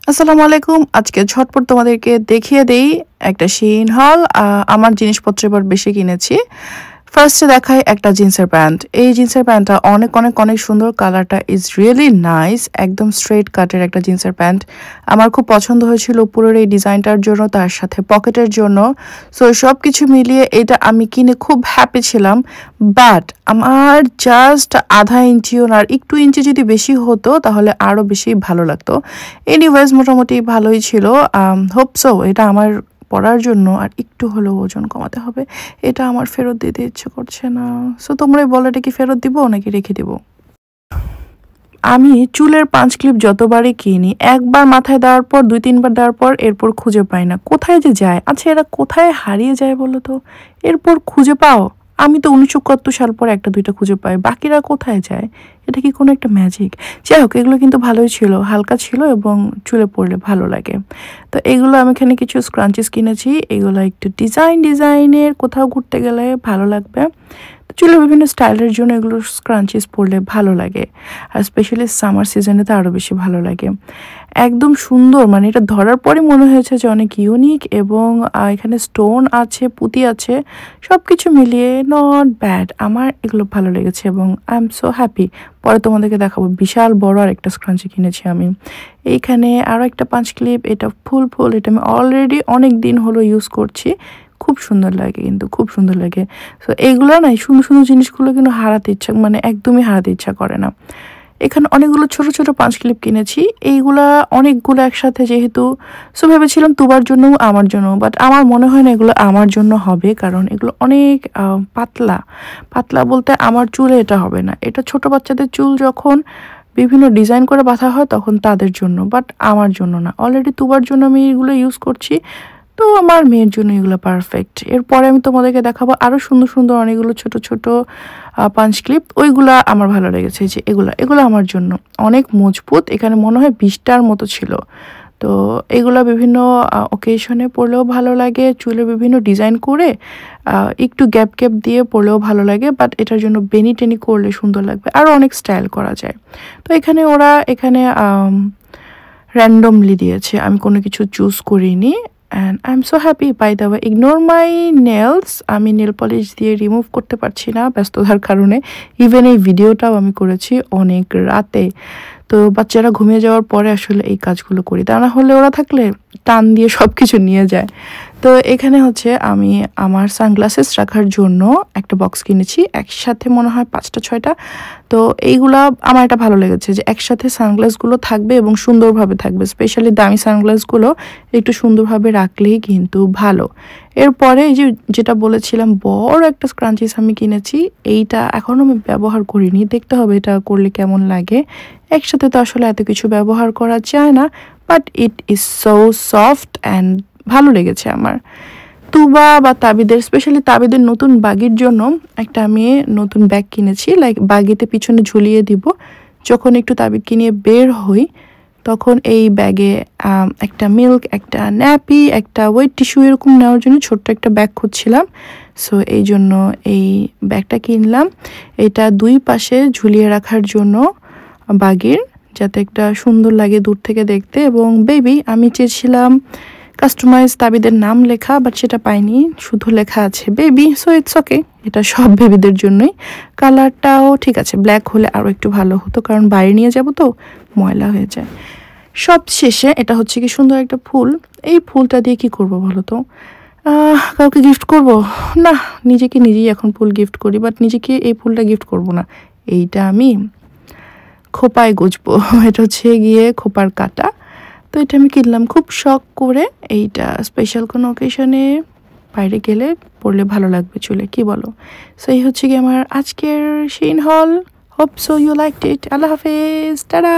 আসসালামু আলাইকুম। আজকে ঝটপট তোমাদেরকে দেখিয়ে দেই একটা শিন হল। আমার জিনিসপত্র এবার বেশি কিনেছি। ফার্স্টে দেখাই একটা জিন্সের প্যান্ট। এই জিন্সের প্যান্টটা অনেক সুন্দর। কালারটা ইজ রিয়েলি নাইস। একদম স্ট্রেইট কাটের একটা জিন্সের প্যান্ট। আমার খুব পছন্দ হয়েছিল উপরের এই ডিজাইনটার জন্য, তার সাথে পকেটের জন্য। সো সব কিছু মিলিয়ে এটা আমি কিনে খুব হ্যাপি ছিলাম। বাট আমার জাস্ট আধা ইঞ্চিও না, আর একটু ইঞ্চি যদি বেশি হতো তাহলে আরও বেশি ভালো লাগতো। এনিওয়েজ মোটামুটি ভালোই ছিল। হোপ সো এটা আমার পড়ার জন্য আর একটু হলেও ওজন কমাতে হবে। এটা আমার ফেরত দিতে ইচ্ছে করছে না। সো তোমরাই বলো, এটা কি ফেরত দিব নাকি রেখে দিব? আমি চুলের পাঁচ ক্লিপ যতবারই কিনি, একবার মাথায় দেওয়ার পর 2-3 বার দেওয়ার পর এরপর খুঁজে পাই না। কোথায় যে যায়? আচ্ছা, এরা কোথায় হারিয়ে যায় বলো তো? এরপর খুঁজে পাও? আমি তো 1971 সাল পর 1-2টা খুঁজে পাই, বাকিরা কোথায় যায়? এটা কি কোনো একটা ম্যাজিক? যাই হোক, এগুলো কিন্তু ভালোই ছিল, হালকা ছিল এবং চুলে পড়লে ভালো লাগে। তো এগুলো আমি এখানে কিছু স্ক্রাঞ্চিস কিনেছি। এগুলো একটু ডিজাইনের, কোথাও ঘুরতে গেলে ভালো লাগবে। চুলের বিভিন্ন স্টাইলের জন্য এগুলো স্ক্রাঞ্চিস পরলে ভালো লাগে, আর স্পেশালি সামার সিজনে তো আরও বেশি ভালো লাগে। একদম সুন্দর, মানে এটা ধরার পরে মনে হয়েছে যে অনেক ইউনিক, এবং এখানে স্টোন আছে, পুঁতি আছে, সব কিছু মিলিয়ে নট ব্যাড। আমার এগুলো ভালো লেগেছে এবং আই এম সো হ্যাপি। পরে তোমাদেরকে দেখাবো। বিশাল বড় আর একটা স্ক্রাঞ্চি কিনেছি আমি। এইখানে আরও একটা পাঁচ ক্লিপ। এটা ফুল, এটা আমি অলরেডি অনেক দিন হলো ইউজ করছি। খুব সুন্দর লাগে, কিন্তু খুব সুন্দর লাগে। সো এইগুলো না, সুন্দর জিনিসগুলো কিন্তু একদমই হারাতে ইচ্ছা করে না। এখানে অনেকগুলো ছোট পাঁচ ক্লিপ কিনেছি। এইগুলা অনেকগুলো একসাথে যেহেতু, সো ভেবেছিলাম তুবার জন্য, আমার জন্য, বাট আমার মনে হয় না এগুলো আমার জন্য হবে, কারণ এগুলো অনেক পাতলা বলতে আমার চুলে এটা হবে না। এটা ছোট বাচ্চাদের চুল যখন বিভিন্ন ডিজাইন করে বাঁধা হয় তখন তাদের জন্য, বাট আমার জন্য না। অলরেডি তুবার জন্য আমি এগুলো ইউজ করছি, তো আমার মেয়ের জন্য এগুলো পারফেক্ট। এরপরে আমি তোমাদেরকে দেখাবো আরও সুন্দর অনেকগুলো ছোট পাঞ্চ ক্লিপ। ওইগুলা আমার ভালো লেগেছে। যে এগুলো আমার জন্য অনেক মজবুত। এখানে মনে হয় 20টার মতো ছিল। তো এগুলো বিভিন্ন ওকেশনে পরলেও ভালো লাগে, চুলে বিভিন্ন ডিজাইন করে একটু গ্যাপ দিয়ে পরলেও ভালো লাগে। বাট এটার জন্য বেনি টেনি করলে সুন্দর লাগবে, আরও অনেক স্টাইল করা যায়। তো ওরা এখানে র্যান্ডমলি দিয়েছে, আমি কোনো কিছু চুজ করিনি। And I am so happy. By the way, ignore my nails. আমি নেল পলিশ দিয়ে রিমুভ করতে পারছি না ব্যস্ততার কারণে। ইভেন এই ভিডিওটাও আমি করেছি অনেক রাতে। তো বাচ্চারা ঘুমিয়ে যাওয়ার পরে আসলে এই কাজগুলো করি, তা না হলে ওরা থাকলে টান দিয়ে সব কিছু নিয়ে যায়। তো এখানে হচ্ছে আমি আমার সানগ্লাসেস রাখার জন্য একটা বক্স কিনেছি। একসাথে মনে হয় 5-6টা। তো এইগুলা আমার এটা ভালো লেগেছে যে একসাথে সানগ্লাসগুলো থাকবে এবং সুন্দরভাবে থাকবে। স্পেশালি দামি সানগ্লাসগুলো একটু সুন্দরভাবে রাখলেই কিন্তু ভালো। এরপরে এই যেটা বলেছিলাম, বড় একটা স্ক্রাঞ্চিস আমি কিনেছি। এইটা এখনও আমি ব্যবহার করিনি, দেখতে হবে এটা করলে কেমন লাগে। একসাথে তো আসলে এত কিছু ব্যবহার করা যায় না, but it is so soft and ভালো লেগেছে আমার। তুবা বা তাবিদের, স্পেশালি তাবিদের নতুন বাগির জন্য একটা আমি নতুন ব্যাগ কিনেছি। লাইক বাগিতে পিছনে ঝুলিয়ে দিব, যখন একটু তাবিদ কিনিয়ে বের হই তখন এই ব্যাগে একটা মিল্ক, একটা ন্যাপি, একটা ওয়েট টিস্যু এরকম নেওয়ার জন্য ছোট্ট একটা ব্যাগ খুঁজছিলাম। সো এই জন্য এই ব্যাগটা কিনলাম। এটা দুই পাশে ঝুলিয়ে রাখার জন্য বাগির, যাতে একটা সুন্দর লাগে দূর থেকে দেখতে। এবং বেবি, আমি চেয়েছিলাম কাস্টমাইজ তাবিদের নাম লেখা, বাট সেটা পাইনি, শুধু লেখা আছে বেবি। সো ইটস ওকে, এটা সব বেবিদের জন্যই। কালারটাও ঠিক আছে, ব্ল্যাক হলে আরও একটু ভালো হতো, কারণ বাইরে নিয়ে যাব তো ময়লা হয়ে যায়। সব শেষে এটা হচ্ছে কি সুন্দর একটা ফুল। এই ফুলটা দিয়ে কি করব বলো তো? কাউকে গিফট করব না, নিজেকে নিজেই এখন ফুল গিফট করি, বাট নিজেকে এই ফুলটা গিফট করব না। এইটা আমি খোপায় গুজবো। এটা হচ্ছে গিয়ে খোপার কাটা। তো এটা আমি কিনলাম খুব শখ করে। এইটা স্পেশাল কোনো অকেশনে বাইরে গেলে পরলে ভালো লাগবে চুলে, কি বলো? সো এই হচ্ছে কি আমার আজকের শিন হল। Hope so you liked it. আল্লাহ হাফেজ, টাটা।